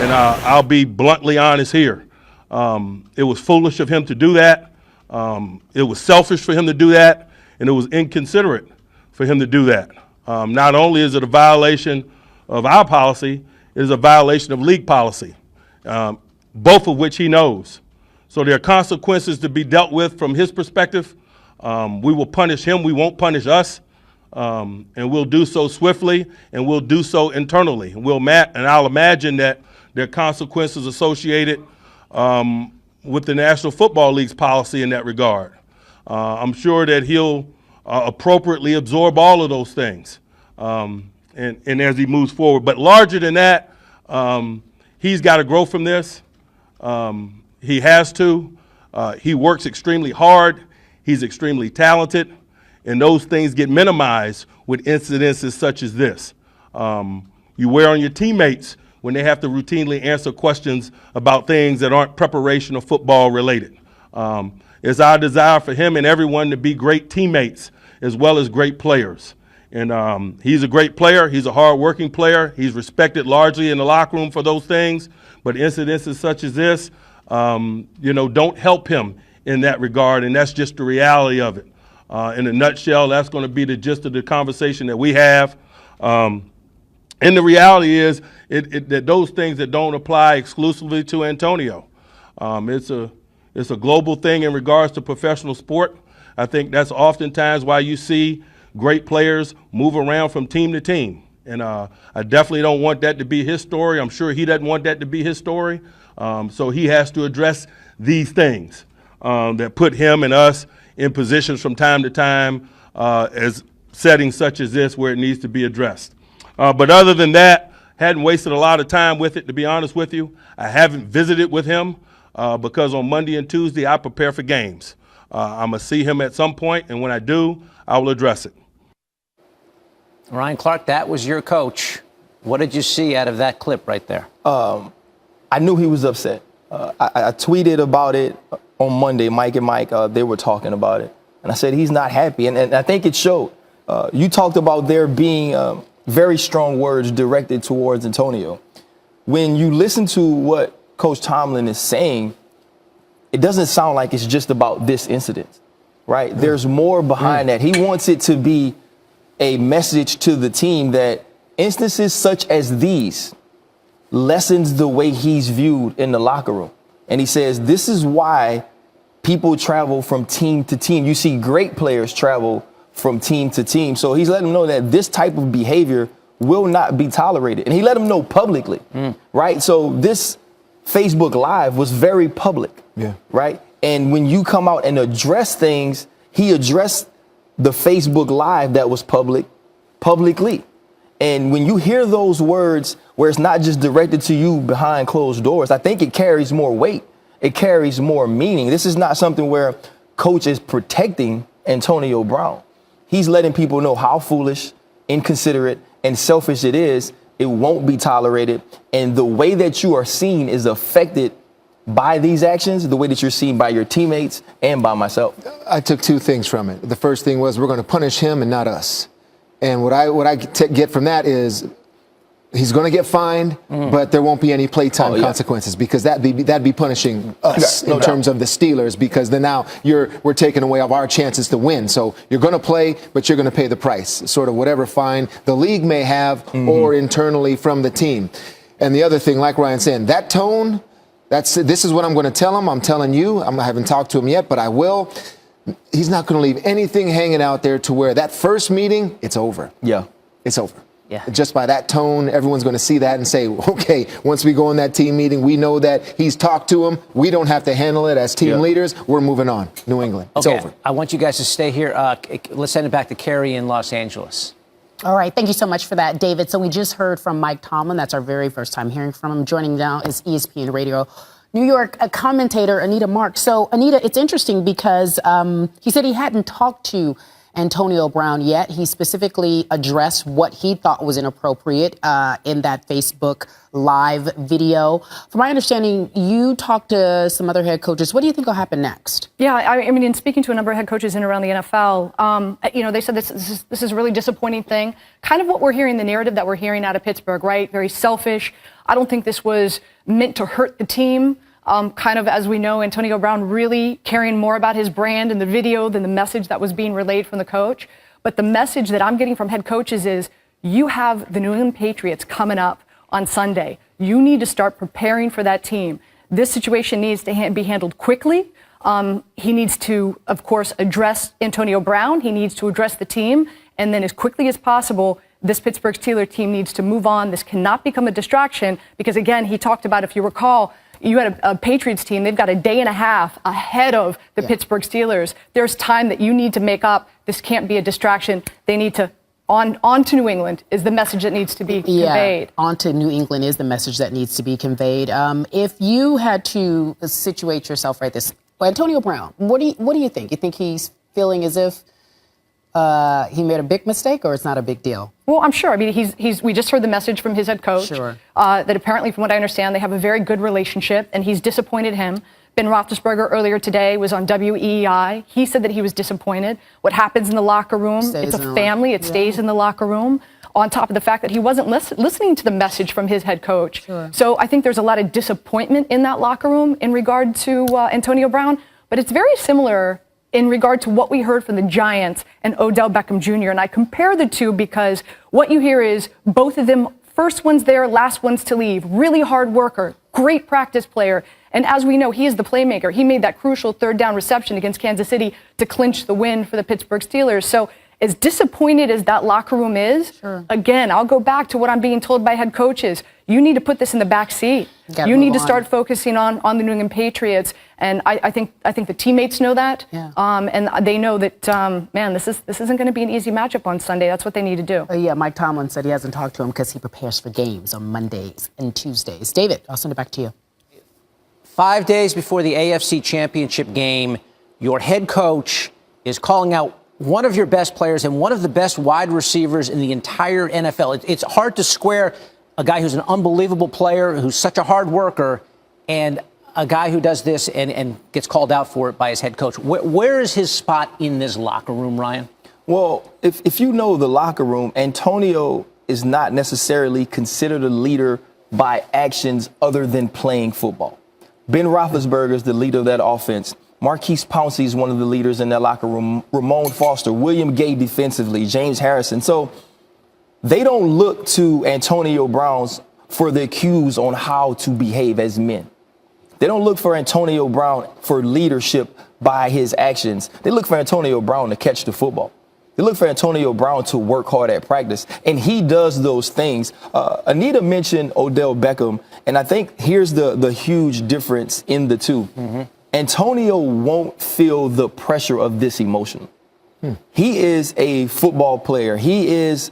And I'll be bluntly honest here. It was foolish of him to do that. It was selfish for him to do that, and it was inconsiderate for him to do that. Not only is it a violation of our policy, it is a violation of league policy, both of which he knows. So there are consequences to be dealt with from his perspective. We will punish him. We won't punish us. And we'll do so swiftly, and we'll do so internally. And I'll imagine that there are consequences associated with the National Football League's policy in that regard. I'm sure that he'll appropriately absorb all of those things and as he moves forward. But larger than that, he's got to grow from this. He has to. He works extremely hard. He's extremely talented. And those things get minimized with incidences such as this. You wear on your teammates when they have to routinely answer questions about things that aren't preparation or football related. It's our desire for him and everyone to be great teammates as well as great players. And he's a great player. He's a hard-working player. He's respected largely in the locker room for those things. But incidences such as this, don't help him in that regard, and that's just the reality of it. In a nutshell, that's going to be the gist of the conversation that we have. And the reality is that those things that don't apply exclusively to Antonio. It's a global thing in regards to professional sport. I think that's oftentimes why you see great players move around from team to team. And I definitely don't want that to be his story. I'm sure he doesn't want that to be his story. So he has to address these things that put him and us in positions from time to time as settings such as this where it needs to be addressed. But other than that, hadn't wasted a lot of time with it, to be honest with you. I haven't visited with him because on Monday and Tuesday I prepare for games. I'm going to see him at some point, and when I do, I will address it. Ryan Clark, that was your coach. What did you see out of that clip right there? I knew he was upset. I tweeted about it on Monday. Mike and Mike, they were talking about it. And I said he's not happy, and I think it showed. You talked about there being very strong words directed towards Antonio. When you listen to what Coach Tomlin is saying, it doesn't sound like it's just about this incident, right? There's more behind that. He wants it to be a message to the team that instances such as these lessens the way he's viewed in the locker room. And he says this is why people travel from team to team. You see great players travel from team to team. So he's letting them know that this type of behavior will not be tolerated. And he let them know publicly, right? So this Facebook Live was very public, right? And when you come out and address things, he addressed the Facebook Live that was publicly. And when you hear those words where it's not just directed to you behind closed doors, I think it carries more weight. It carries more meaning. This is not something where coach is protecting Antonio Brown. He's letting people know how foolish, inconsiderate, and selfish it is. It won't be tolerated. And the way that you are seen is affected by these actions, the way that you're seen by your teammates and by myself. I took two things from it. The first thing was we're going to punish him and not us. And what I get from that is he's going to get fined, but there won't be any playtime consequences because that'd be punishing us in terms of the Steelers, because then now we're taking away of our chances to win. So you're going to play, but you're going to pay the price, sort of whatever fine the league may have or internally from the team. And the other thing, like Ryan said, that tone, this is what I'm going to tell him. I'm telling you, I haven't talked to him yet, but I will. He's not going to leave anything hanging out there to where that first meeting, it's over. Yeah. It's over. Yeah. Just by that tone, everyone's going to see that and say, okay, once we go in that team meeting, we know that he's talked to him. We don't have to handle it as team leaders. We're moving on. New England. It's over. I want you guys to stay here. Let's send it back to Carrie in Los Angeles. All right. Thank you so much for that, David. So we just heard from Mike Tomlin. That's our very first time hearing from him. Joining now is ESPN Radio New York commentator Anita Marks. So, Anita, it's interesting because he said he hadn't talked to Antonio Brown yet. He specifically addressed what he thought was inappropriate in that Facebook Live video. From my understanding, you talked to some other head coaches. What do you think will happen next? Yeah, I mean, in speaking to a number of head coaches in and around the NFL, they said this is a really disappointing thing. Kind of what we're hearing, the narrative that we're hearing out of Pittsburgh, right? Very selfish. I don't think this was meant to hurt the team. Kind of, as we know, Antonio Brown really caring more about his brand in the video than the message that was being relayed from the coach. But the message that I'm getting from head coaches is you have the New England Patriots coming up on Sunday. You need to start preparing for that team. This situation needs to be handled quickly. He needs to, of course, address Antonio Brown. He needs to address the team. And then as quickly as possible, this Pittsburgh Steelers team needs to move on. This cannot become a distraction because, again, he talked about, if you recall, you had a Patriots team. They've got a day and a half ahead of the Pittsburgh Steelers. There's time that you need to make up. This can't be a distraction. They need to on to New England is the message that needs to be conveyed. On to New England is the message that needs to be conveyed. If you had to situate yourself right this, Antonio Brown, what do you think? You think he's feeling as if he made a big mistake, or it's not a big deal? Well, I'm sure. I mean, we just heard the message from his head coach. Sure. That apparently, from what I understand, they have a very good relationship, and he's disappointed him. Ben Roethlisberger earlier today was on WEEI. He said that he was disappointed. What happens in the locker room, it's a family. It stays in the locker room. On top of the fact that he wasn't listening to the message from his head coach. Sure. So I think there's a lot of disappointment in that locker room in regard to Antonio Brown. But it's very similar in regard to what we heard from the Giants and Odell Beckham Jr. And I compare the two because what you hear is both of them, first one's there, last one's to leave. Really hard worker, great practice player. And as we know, he is the playmaker. He made that crucial third down reception against Kansas City to clinch the win for the Pittsburgh Steelers. So as disappointed as that locker room is, again, I'll go back to what I'm being told by head coaches. You need to put this in the back seat. You need to start focusing on the New England Patriots. And I think the teammates know that. Yeah. And they know that, man, this isn't going to be an easy matchup on Sunday. That's what they need to do. Mike Tomlin said he hasn't talked to him because he prepares for games on Mondays and Tuesdays. David, I'll send it back to you. 5 days before the AFC Championship game, your head coach is calling out one of your best players and one of the best wide receivers in the entire NFL. It's hard to square a guy who's an unbelievable player, who's such a hard worker, and a guy who does this and gets called out for it by his head coach. Where is his spot in this locker room, Ryan? Well, if you know the locker room, Antonio is not necessarily considered a leader by actions other than playing football. Ben Roethlisberger is the leader of that offense. Marquise Pouncey is one of the leaders in that locker room. Ramon Foster, William Gay defensively, James Harrison. So they don't look to Antonio Brown for their cues on how to behave as men. They don't look for Antonio Brown for leadership by his actions. They look for Antonio Brown to catch the football. They look for Antonio Brown to work hard at practice, and he does those things. Anita mentioned Odell Beckham, and I think here's the huge difference in the two. Antonio won't feel the pressure of this emotion. He is a football player. He is,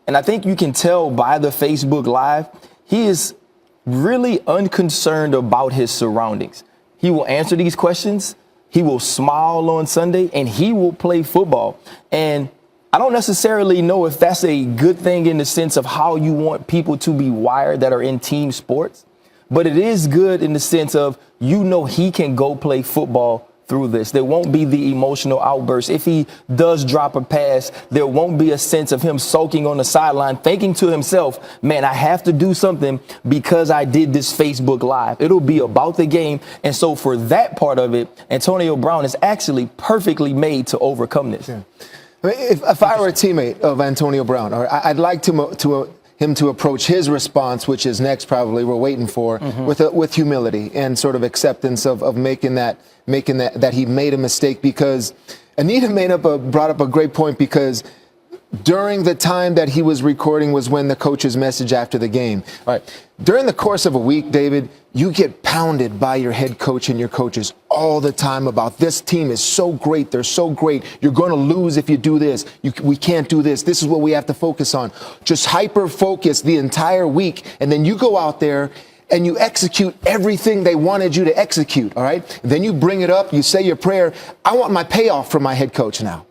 and I think you can tell by the Facebook Live, he is really unconcerned about his surroundings. He will answer these questions. He will smile on Sunday, and he will play football. And I don't necessarily know if that's a good thing in the sense of how you want people to be wired that are in team sports, but it is good in the sense of, he can go play football through this. There won't be the emotional outburst. If he does drop a pass, there won't be a sense of him sulking on the sideline, thinking to himself, man, I have to do something because I did this Facebook Live. It'll be about the game. And so for that part of it, Antonio Brown is actually perfectly made to overcome this. Yeah. I mean, if I were a teammate of Antonio Brown, or I'd like him to approach his response, which is next probably we're waiting for, with humility and sort of acceptance of making that he made a mistake, because Anita brought up a great point, because during the time that he was recording was when the coach's message after the game. All right. During the course of a week, David, you get pounded by your head coach and your coaches all the time about this team is so great. They're so great. You're going to lose if you do this. We can't do this. This is what we have to focus on. Just hyper focus the entire week. And then you go out there and you execute everything they wanted you to execute. All right. Then you bring it up. You say your prayer. I want my payoff from my head coach now.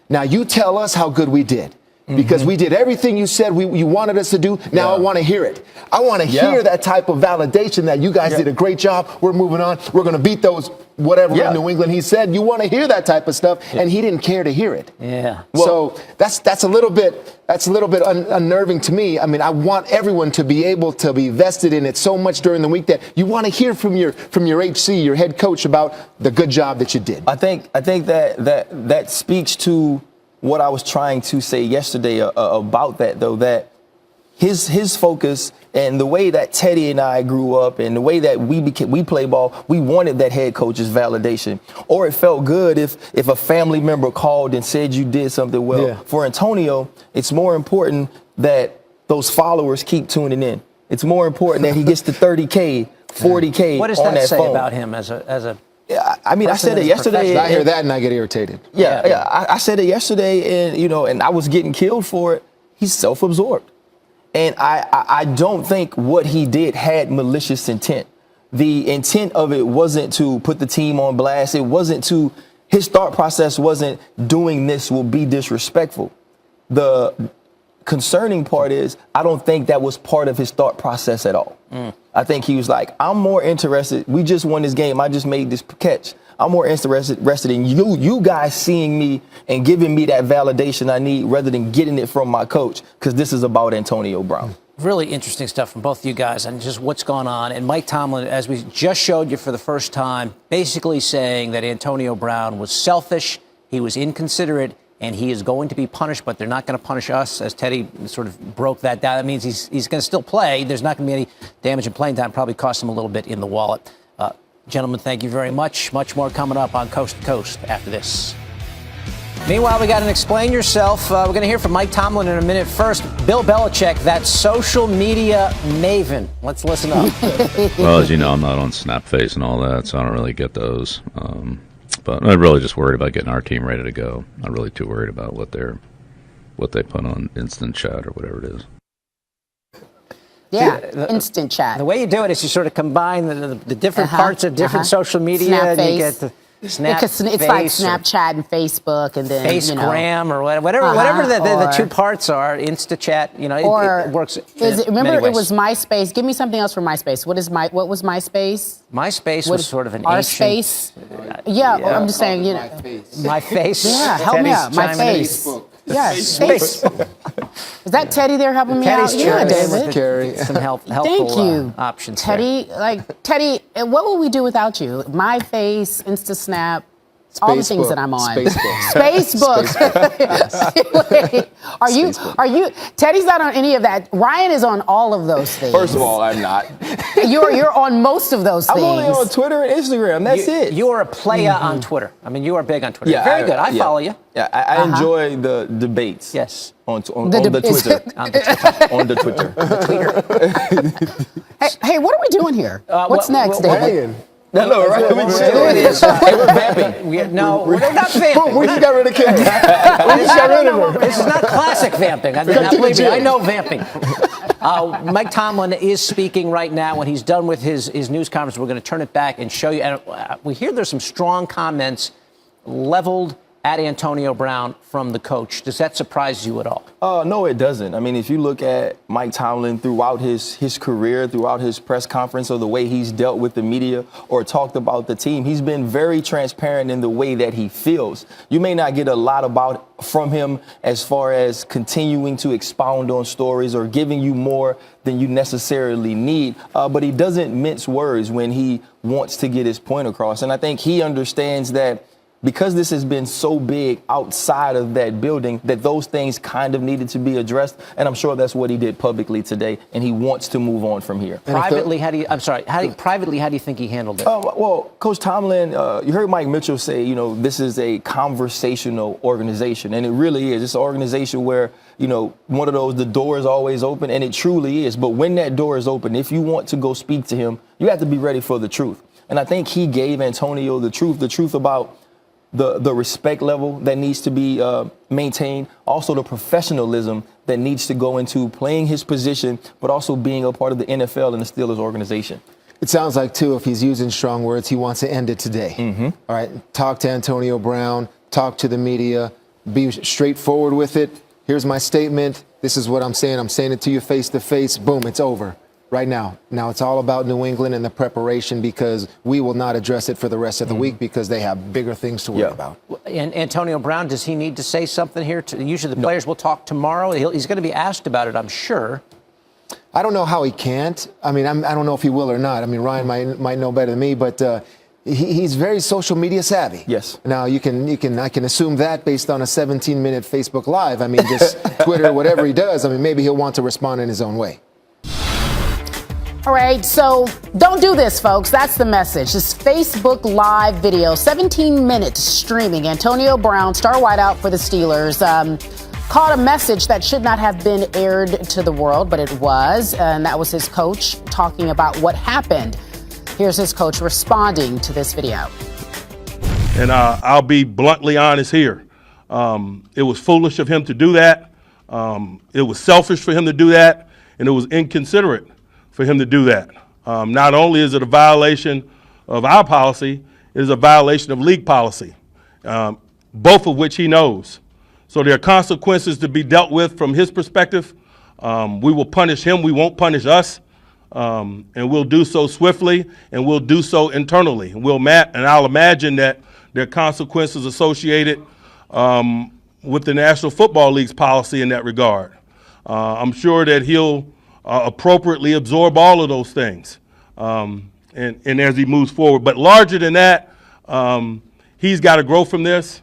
Now, you tell us how good we did. because we did everything you said you wanted us to do. Now I want to hear it. I want to hear that type of validation that you guys did a great job. We're moving on. We're going to beat those whatever in New England. He said you want to hear that type of stuff, and he didn't care to hear it. Yeah. Well, so that's a little bit unnerving to me. I mean, I want everyone to be able to be vested in it so much during the week that you want to hear from your HC, your head coach, about the good job that you did. I think that speaks to what I was trying to say yesterday about that, though, that his focus and the way that Teddy and I grew up and the way that we play ball, we wanted that head coach's validation. Or it felt good if a family member called and said you did something well. Yeah. For Antonio, it's more important that those followers keep tuning in. It's more important that he gets to 30K, 40K. What does on that say phone. about him as a I mean, I said it yesterday. I hear that and I get irritated. I said it yesterday, and I was getting killed for it. He's self-absorbed, and I don't think what he did had malicious intent. The intent of it wasn't to put the team on blast. It wasn't to. His thought process wasn't doing this will be disrespectful. The concerning part is I don't think that was part of his thought process at all. I think he was like, I'm more interested. We just won this game. I just made this catch. I'm more interested in you guys seeing me and giving me that validation I need rather than getting it from my coach, because this is about Antonio Brown. Really interesting stuff from both of you guys and just what's going on. And Mike Tomlin, as we just showed you for the first time, basically saying that Antonio Brown was selfish, he was inconsiderate, and he is going to be punished, but they're not going to punish us, as Teddy sort of broke that down. That means he's going to still play. There's not going to be any damage in playing time. Probably cost him a little bit in the wallet. Gentlemen, thank you very much. Much more coming up on Coast to Coast after this. Meanwhile, we got an Explain Yourself. We're going to hear from Mike Tomlin in a minute. First, Bill Belichick, that social media maven. Let's listen up. Well, as you know, I'm not on Snapface and all that, so I don't really get those. But I'm really just worried about getting our team ready to go. Not really too worried about what they put on instant chat or whatever it is. Yeah, instant chat. The way you do it is you sort of combine the different parts of different social media, and you get the Snap. It's like Snapchat and Facebook, and then Facegram or whatever the two parts are. InstaChat, it works. Remember, it was MySpace. Give me something else for MySpace. What was MySpace? MySpace was sort of an our ancient. Space. Yeah, I'm just saying. My face. Yeah, help me out. My face. Yeah, space. Is that Teddy there helping me out? Yeah, David. Carrie. Some helpful Thank you. Options. Teddy, Teddy, what would we do without you? My Face, InstaSnap, all the things that I'm on. Facebook. Are you? Teddy's not on any of that. Ryan is on all of those things. First of all, I'm not. You're on most of those things. I'm only on Twitter and Instagram. That's it. You are a player on Twitter. I mean, you are big on Twitter. Yeah, very good. I follow you. Yeah, I enjoy the debates. Yes. On the Twitter. On the Twitter. Hey, what are we doing here? What's next, David? No, right? We're vamping. We're not vamping. We just got rid of Kim. This is not classic vamping. Believe me, I know vamping. Mike Tomlin is speaking right now. When he's done with his news conference, we're going to turn it back and show you. And we hear there's some strong comments leveled at Antonio Brown from the coach. Does that surprise you at all? No, it doesn't. I mean, if you look at Mike Tomlin throughout his career, throughout his press conference, or the way he's dealt with the media or talked about the team, he's been very transparent in the way that he feels. You may not get a lot from him as far as continuing to expound on stories or giving you more than you necessarily need, but he doesn't mince words when he wants to get his point across. And I think he understands that because this has been so big outside of that building, that those things kind of needed to be addressed. And I'm sure that's what he did publicly today. And he wants to move on from here. Privately, how do you think he handled it? Well, Coach Tomlin, you heard Mike Mitchell say, this is a conversational organization. And it really is. It's an organization where, one of those, the door is always open, and it truly is. But when that door is open, if you want to go speak to him, you have to be ready for the truth. And I think he gave Antonio the truth about the respect level that needs to be maintained, also the professionalism that needs to go into playing his position, but also being a part of the NFL and the Steelers organization. It sounds like, too, if he's using strong words, he wants to end it today. Mm-hmm. All right, talk to Antonio Brown, talk to the media, be straightforward with it, Here's my statement. This is what I'm saying. I'm saying it to you face to face. Boom, it's over right now. Now it's all about New England and the preparation, because we will not address it for the rest of the week because they have bigger things to worry about. And Antonio Brown, does he need to say something here? Usually the players will talk tomorrow. He's going to be asked about it, I'm sure. I don't know how he can't. I mean, I don't know if he will or not. I mean, Ryan might know better than me, but he's very social media savvy. Yes. Now I can assume that based on a 17-minute Facebook Live. I mean, just Twitter, whatever he does. I mean, maybe he'll want to respond in his own way. All right, so don't do this, folks. That's the message. This Facebook Live video, 17 minutes streaming. Antonio Brown, star wideout for the Steelers, caught a message that should not have been aired to the world, but it was. And that was his coach talking about what happened. Here's his coach responding to this video. And I'll be bluntly honest here. It was foolish of him to do that. It was selfish for him to do that. And it was inconsiderate for him to do that. Not only is it a violation of our policy, it is a violation of league policy, both of which he knows. So there are consequences to be dealt with from his perspective. We will punish him. We won't punish us. And we'll do so swiftly, and we'll do so internally. And I'll imagine that there are consequences associated with the National Football League's policy in that regard. I'm sure that he'll appropriately absorb all of those things, and as he moves forward. But larger than that, he's got to grow from this.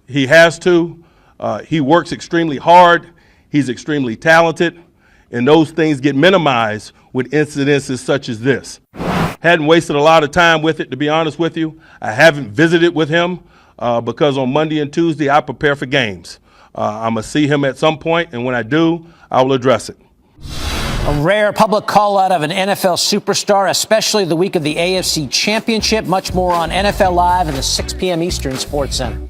He has to. He works extremely hard. He's extremely talented. And those things get minimized with incidences such as this. Hadn't wasted a lot of time with it, to be honest with you. I haven't visited with him because on Monday and Tuesday I prepare for games. I'm going to see him at some point, and when I do, I will address it. A rare public call-out of an NFL superstar, especially the week of the AFC Championship. Much more on NFL Live and the 6 p.m. Eastern Sports Center.